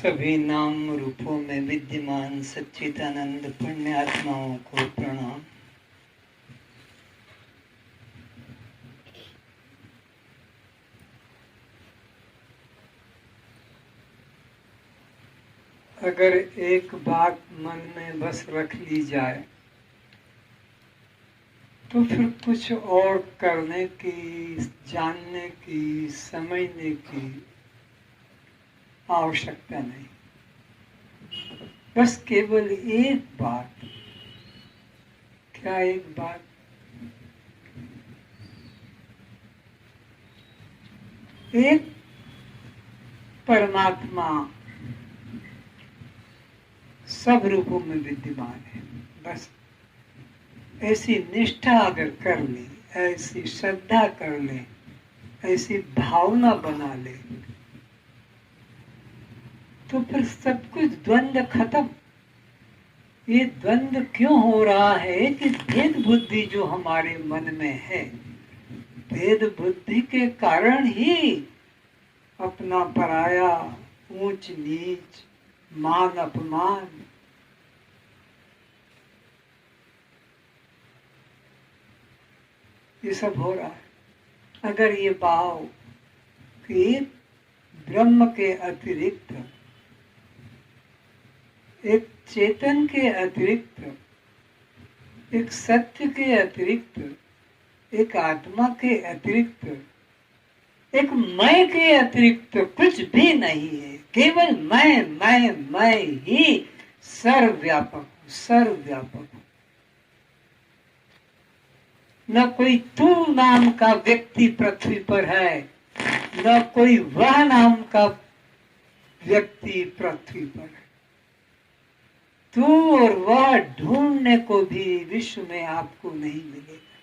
सभी नाम रूपों में विद्यमान सच्चिदानंद पुण्य आत्माओं को प्रणाम। अगर एक बात मन में बस रख ली जाए तो फिर कुछ और करने की, जानने की, समझने की आवश्यकता नहीं। बस केवल एक बात। क्या एक बात? एक परमात्मा सब रूपों में विद्यमान है। बस ऐसी निष्ठा अगर कर ले, ऐसी श्रद्धा कर ले, ऐसी भावना बना ले तो फिर सब कुछ द्वंद्व खत्म। ये द्वंद्व क्यों हो रहा है कि भेद बुद्धि जो हमारे मन में है, भेद बुद्धि के कारण ही अपना पराया, ऊंच नीच, मान अपमान, ये सब हो रहा है। अगर ये भाव कि ब्रह्म के अतिरिक्त, एक चेतन के अतिरिक्त, एक सत्य के अतिरिक्त, एक आत्मा के अतिरिक्त, एक मैं के अतिरिक्त कुछ भी नहीं है, केवल मैं ही सर्वव्यापक, सर्वव्यापक। न कोई तू नाम का व्यक्ति पृथ्वी पर है, न कोई वह नाम का व्यक्ति पृथ्वी पर है। तू और वह ढूंढने को भी विश्व में आपको नहीं मिलेगा।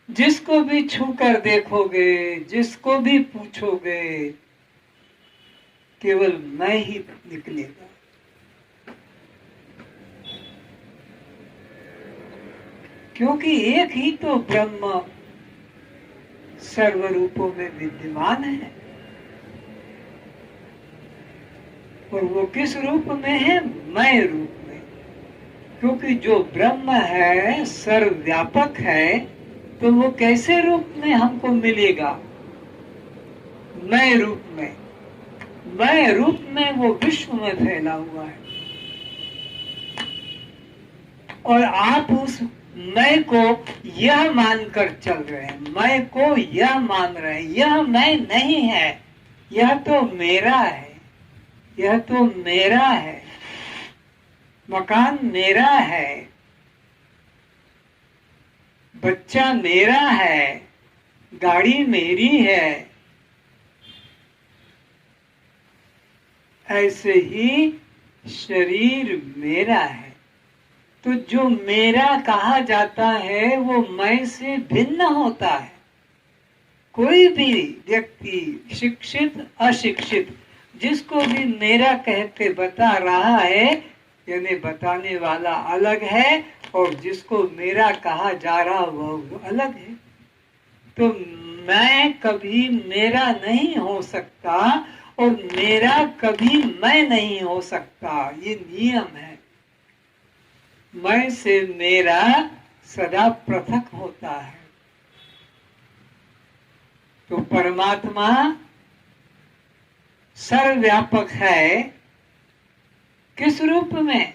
जिसको भी छूकर देखोगे, जिसको भी पूछोगे, केवल मैं ही निकलेगा। क्योंकि एक ही तो ब्रह्म सर्व रूपों में विद्यमान है। और वो किस रूप में है? मैं रूप में। क्योंकि जो ब्रह्म है, सर्वव्यापक है, तो वो कैसे रूप में हमको मिलेगा? मैं रूप में। मैं रूप में वो विश्व में फैला हुआ है। और आप उस मैं को यह मानकर चल रहे हैं, मैं को यह मान रहे हैं, यह मैं नहीं है, यह तो मेरा है, यह तो मेरा है, मकान मेरा है, बच्चा मेरा है, गाड़ी मेरी है। ऐसे ही शरीर मेरा है। तो जो मेरा कहा जाता है वो मैं से भिन्न होता है। कोई भी व्यक्ति, शिक्षित अशिक्षित, जिसको भी मेरा कहते बता रहा है, यानी बताने वाला अलग है, और जिसको मेरा कहा जा रहा वो अलग है। तो मैं कभी मेरा नहीं हो सकता और मेरा कभी मैं नहीं हो सकता। ये नियम है। मैं से मेरा सदा पृथक होता है। तो परमात्मा सर्वव्यापक है। किस रूप में?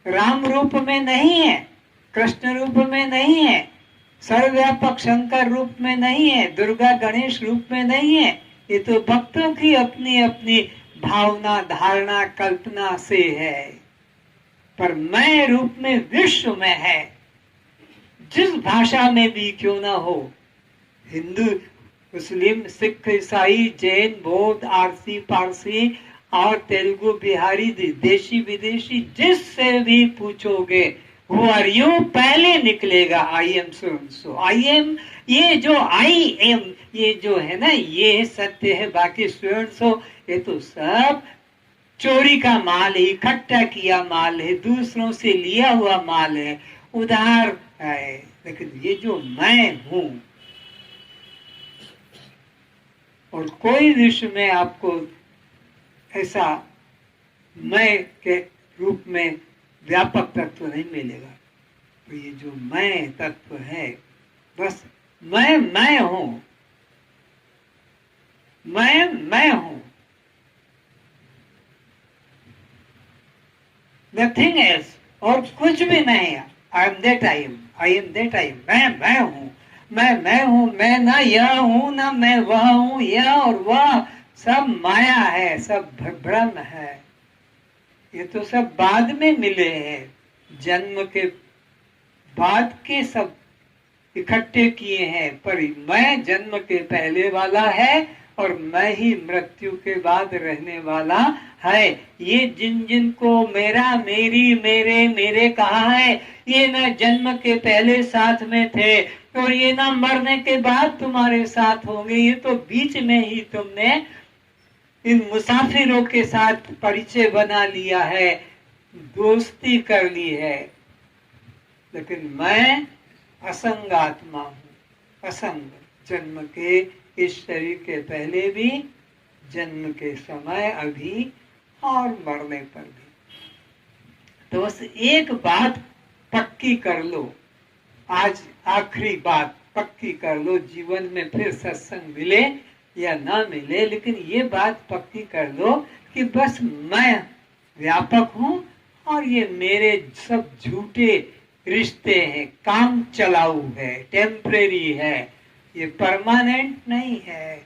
राम रूप में नहीं है, कृष्ण रूप में नहीं है, सर्वव्यापक शंकर रूप में नहीं है, दुर्गा गणेश रूप में नहीं है। ये तो भक्तों की अपनी अपनी भावना, धारणा, कल्पना से है। पर मैं रूप में विश्व में है। जिस भाषा में भी क्यों ना हो, हिंदू, मुस्लिम, सिख, ईसाई, जैन, बौद्ध, आरसी, पारसी और तेलुगु, बिहारी, देशी विदेशी, जिससे भी पूछोगे हु आर यू, पहले निकलेगा I am so. I am, ये जो आई एम, ये जो है ना, ये सत्य है। बाकी सो ये तो सब चोरी का माल है, इकट्ठा किया माल है, दूसरों से लिया हुआ माल है, उधार है। लेकिन ये जो मैं हूं, और कोई विश्व में आपको ऐसा मैं के रूप में व्यापक तत्व नहीं मिलेगा। तो ये जो मैं तत्व है, बस मैं हूं, मैं हूं, नथिंग एल्स, और कुछ भी नहीं। I am that I am, I am that I am, मैं हूं, मैं हूं, मैं ना यह हूं ना मैं वह हूं, यह और वह सब माया है, सब भ्रम है। ये तो सब बाद में मिले हैं, जन्म के बाद के सब इकट्ठे किए हैं, पर मैं जन्म के पहले वाला है और मैं ही मृत्यु के बाद रहने वाला है। ये जिन जिन को मेरा मेरी मेरे मेरे कहा है, ये न जन्म के पहले साथ में थे और ये ना मरने के बाद तुम्हारे साथ होंगे। ये तो बीच में ही तुमने इन मुसाफिरों के साथ परिचय बना लिया है, दोस्ती कर ली है। लेकिन मैं असंग आत्मा हूं, असंग, जन्म के इस शरीर के पहले भी, जन्म के समय अभी, और मरने पर भी। तो बस एक बात पक्की कर लो, आज आखिरी बात पक्की कर लो, जीवन में फिर सत्संग मिले या ना मिले, लेकिन ये बात पक्की कर लो कि बस मैं व्यापक हूं और ये मेरे सब झूठे रिश्ते हैं, काम चलाऊ है, टेम्परेरी है, ये परमानेंट नहीं है।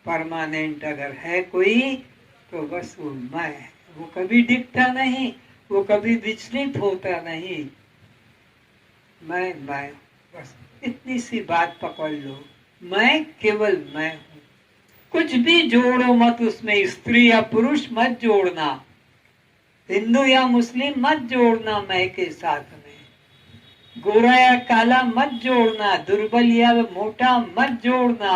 परमानेंट अगर है कोई तो बस वो मैं है, वो कभी दिखता नहीं, वो कभी विचलित होता नहीं। मैं बस इतनी सी बात पकड़ लो, मैं केवल मैं हूं। कुछ भी जोड़ो मत उसमें, स्त्री या पुरुष मत जोड़ना, हिंदू या मुस्लिम मत जोड़ना मैं के साथ में, गोरा या काला मत जोड़ना, दुर्बल या मोटा मत जोड़ना,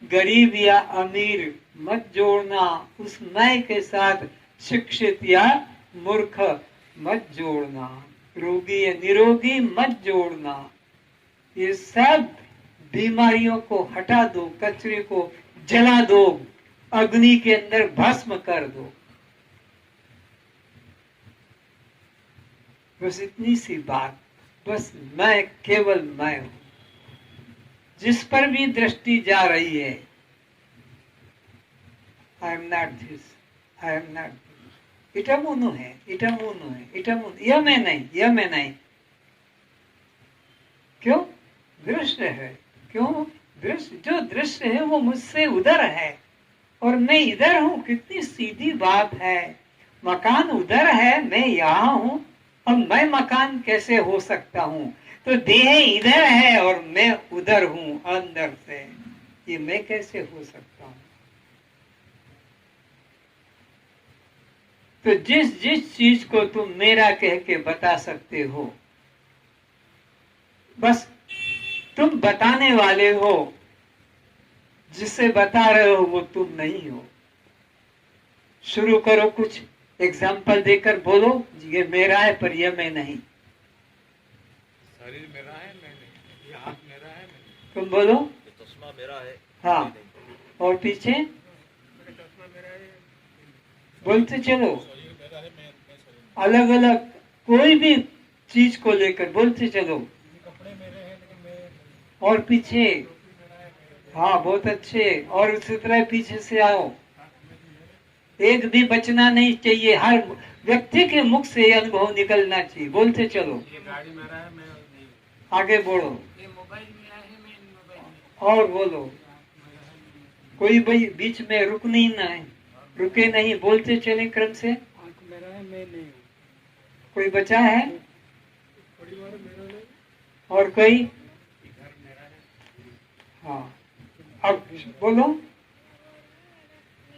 गरीब या अमीर मत जोड़ना, उस मैं के साथ शिक्षित या मूर्ख मत जोड़ना, रोगी या निरोगी मत जोड़ना। ये सब बीमारियों को हटा दो, कचरे को जला दो, अग्नि के अंदर भस्म कर दो। बस इतनी सी बात, बस मैं केवल मैं हूं। जिस पर भी दृष्टि जा रही है, I am not this, I am not this, इटमुनु है, इटमुनु है, इटमुनु, यह मैं नहीं, यह मैं नहीं। क्यों? दृश्य है। क्यों दृश्य? जो दृश्य है वो मुझसे उधर है और मैं इधर हूं। कितनी सीधी बात है। मकान उधर है, मैं यहाँ हूं, और मैं मकान कैसे हो सकता हूं? तो देह इधर है और मैं उधर हूं अंदर से, ये मैं कैसे हो सकता हूं? तो जिस जिस चीज को तुम मेरा कह के बता सकते हो, बस तुम बताने वाले हो, जिसे बता रहे हो वो तुम नहीं हो। शुरू करो, कुछ एग्जाम्पल देकर बोलो, ये मेरा है पर यह मैं नहीं। शरीर मेरा है, मैं नहीं। ये हाथ मेरा है, मैं नहीं। तुम बोलो। ये चश्मा मेरा है, हाँ, और पीछे चश्मा मेरा है, बोलते चलो, शरीर मेरा है, मैं अलग अलग कोई भी चीज को लेकर बोलते चलो। कपड़े मेरे हैं लेकिन मैं, और पीछे, मेरा है, हाँ बहुत अच्छे, और उसी तरह पीछे से आओ। एक भी बचना नहीं चाहिए, हर व्यक्ति के मुख से ये अनुभव निकलना चाहिए। बोलते चलो। ये गाड़ी मेरा है, मैं नहीं। आगे बोलो। ये मोबाइल मेरा है, मैं मोबाइल नहीं। और बोलो। कोई भाई बीच में रुक नहीं, ना है, रुके नहीं, बोलते चले क्रम से। आंख मेरा है, मैं नहीं हूँ। कोई बचा है? परिवार मेरा नहीं। और कोई? घर मेरा है। हाँ, अब बोलो।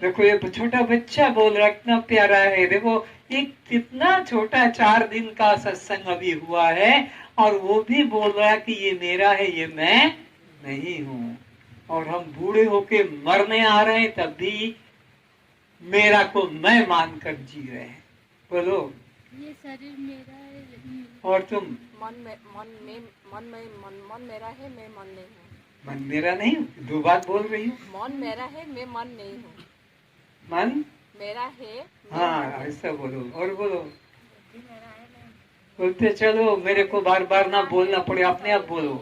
देखो ये छोटा बच्चा बोल रहा, कितना प्यारा है। देखो एक कितना छोटा 4 दिन का सत्संग अभी हुआ है और वो भी बोल रहा कि ये मेरा है, ये मैं नहीं हूँ। और हम बूढ़े होके मरने आ रहे हैं तब भी मेरा को मैं मानकर जी रहे हैं। बोलो। ये शरीर मेरा है। और तुम? मन मेरा है, मैं मन नहीं हूँ। मन मेरा नहीं हूँ, 2 बात बोल रही हूँ। मन मेरा है, मैं मन नहीं हूँ। मन मेरा है। हाँ ऐसा बोलो, और बोलो, बोलते चलो, मेरे को बार बार ना बोलना पड़े, अपने आप बोलो,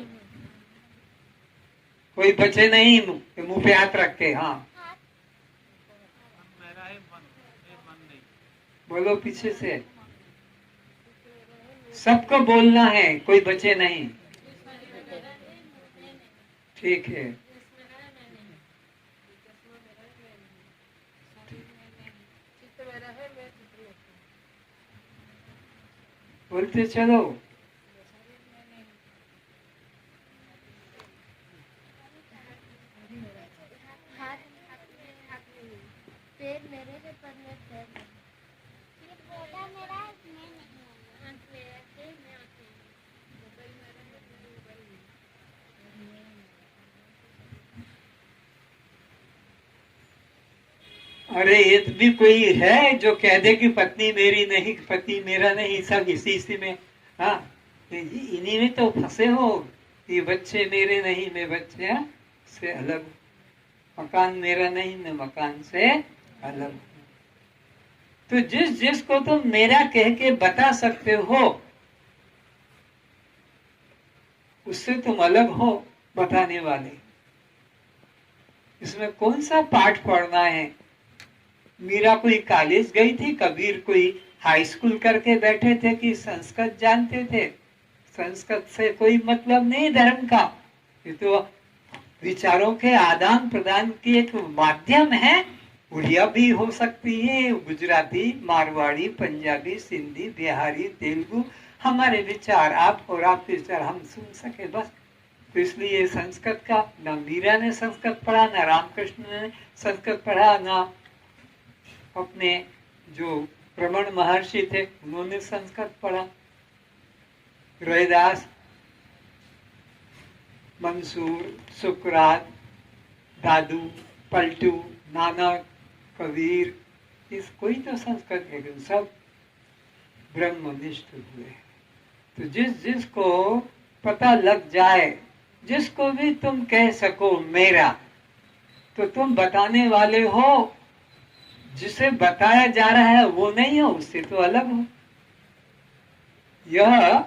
कोई बचे नहीं मुंह पे हाथ रख के। हाँ मेरा है मन, ये मन नहीं। बोलो पीछे से, सबको बोलना है, कोई बचे नहीं। ठीक है, बोलते चलो। हाथ पैर मेरे है पर मैं पैर नहीं। ये पौधा मेरा है, मैं नहीं हूँ। आँख मेरा है, मैं आँख नहीं हूँ। मोबाइल मेरा है, मैं मोबाइल नहीं हूँ। अरे ये भी कोई है जो कह दे कि पत्नी मेरी नहीं, पति मेरा नहीं, सब इसी में। हाँ इन्हीं में तो फंसे हो, ये बच्चे मेरे नहीं, मैं बच्चे से अलग हूँ, मकान मेरा नहीं, मैं मकान से अलग हूँ। तो जिस जिसको तुम मेरा कह के बता सकते हो, उससे तुम अलग हो बताने वाले। इसमें कौन सा पाठ पढ़ना है? मीरा कोई कॉलेज गई थी, कबीर कोई हाई स्कूल करके बैठे थे कि संस्कृत जानते थे? संस्कृत से कोई मतलब नहीं धर्म का, ये तो विचारों के आदान प्रदान की एक माध्यम है। उड़िया भी हो सकती है, गुजराती, मारवाड़ी, पंजाबी, सिंधी, बिहारी, तेलुगु, हमारे विचार आप और आपके विचार हम सुन सके बस। तो इसलिए संस्कृत का, ना मीरा ने संस्कृत पढ़ा, ना रामकृष्ण ने संस्कृत पढ़ा, ना अपने जो प्रमण महर्षि थे उन्होंने संस्कृत पढ़ा। रविदास, मंसूर, सुकरात, दादू, पलटू, नानक, कबीर, इस कोई तो संस्कृत, लेकिन सब ब्रह्मनिष्ठ हुए। तो जिस जिसको पता लग जाए, जिसको भी तुम कह सको मेरा, तो तुम बताने वाले हो। जिसे बताया जा रहा है वो नहीं हो, उससे तो अलग हो। यह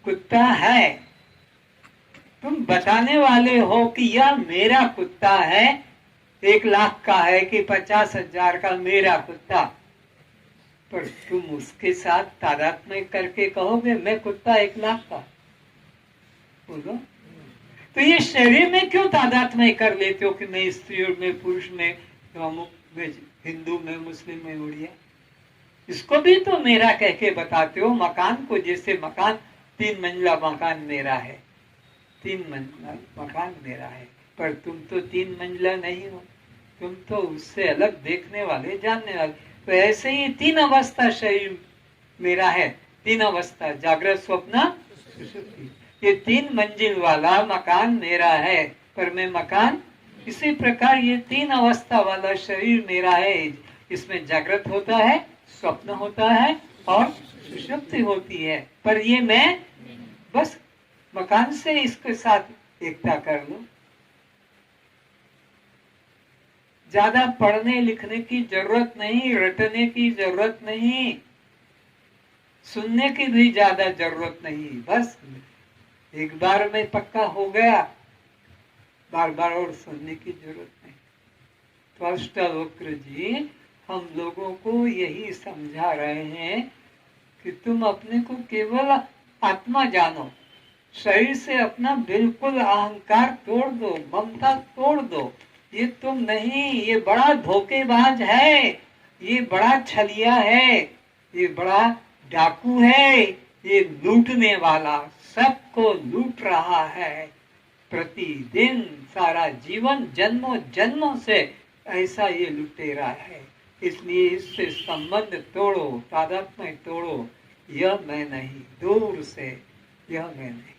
कुत्ता है, तुम बताने वाले हो कि यह मेरा कुत्ता है, 1 लाख का है कि 50,000 का, मेरा कुत्ता। पर तुम उसके साथ तादात्म्य करके कहोगे मैं कुत्ता 1 लाख का, बोलो। तो ये शरीर में क्यों तादात्म्य कर लेते हो कि मैं स्त्री में, पुरुष में, अमुक में, हिंदू में, मुस्लिम में, उड़िया? इसको भी तो मेरा कह के बताते हो। मकान को, जैसे मकान 3 मंजिला मकान मेरा है, 3 मंजिला मकान मेरा है, पर तुम तो 3 मंजिला नहीं हो, तुम तो उससे अलग देखने वाले, जानने वाले। तो ऐसे ही 3 अवस्था शरीर मेरा है, 3 अवस्था, जागृत, स्वप्न, सुषुप्ति। ये 3 मंजिल वाला मकान मेरा है, पर मैं मकान। इसी प्रकार ये 3 अवस्था वाला शरीर मेरा है, इसमें जागृत होता है, स्वप्न होता है और सुषुप्ति होती है, पर ये मैं बस मकान से इसके साथ एकता कर लूं। ज्यादा पढ़ने लिखने की जरूरत नहीं, रटने की जरूरत नहीं, सुनने की भी ज्यादा जरूरत नहीं, बस एक बार में पक्का हो गया, बार बार और सुनने की जरूरत नहीं। तो अष्टावक्र जी हम लोगों को यही समझा रहे हैं कि तुम अपने को केवल आत्मा जानो, शरीर से अपना बिल्कुल अहंकार तोड़ दो, ममता तोड़ दो। ये तुम नहीं, ये बड़ा धोखेबाज है, ये बड़ा छलिया है, ये बड़ा डाकू है, ये लूटने वाला, सबको लूट रहा है प्रतिदिन, सारा जीवन, जन्मों जन्मों से ऐसा ये लुटेरा है। इसलिए इससे संबंध तोड़ो, तादात्म्य तोड़ो। यह मैं नहीं, दूर से, यह मैं नहीं।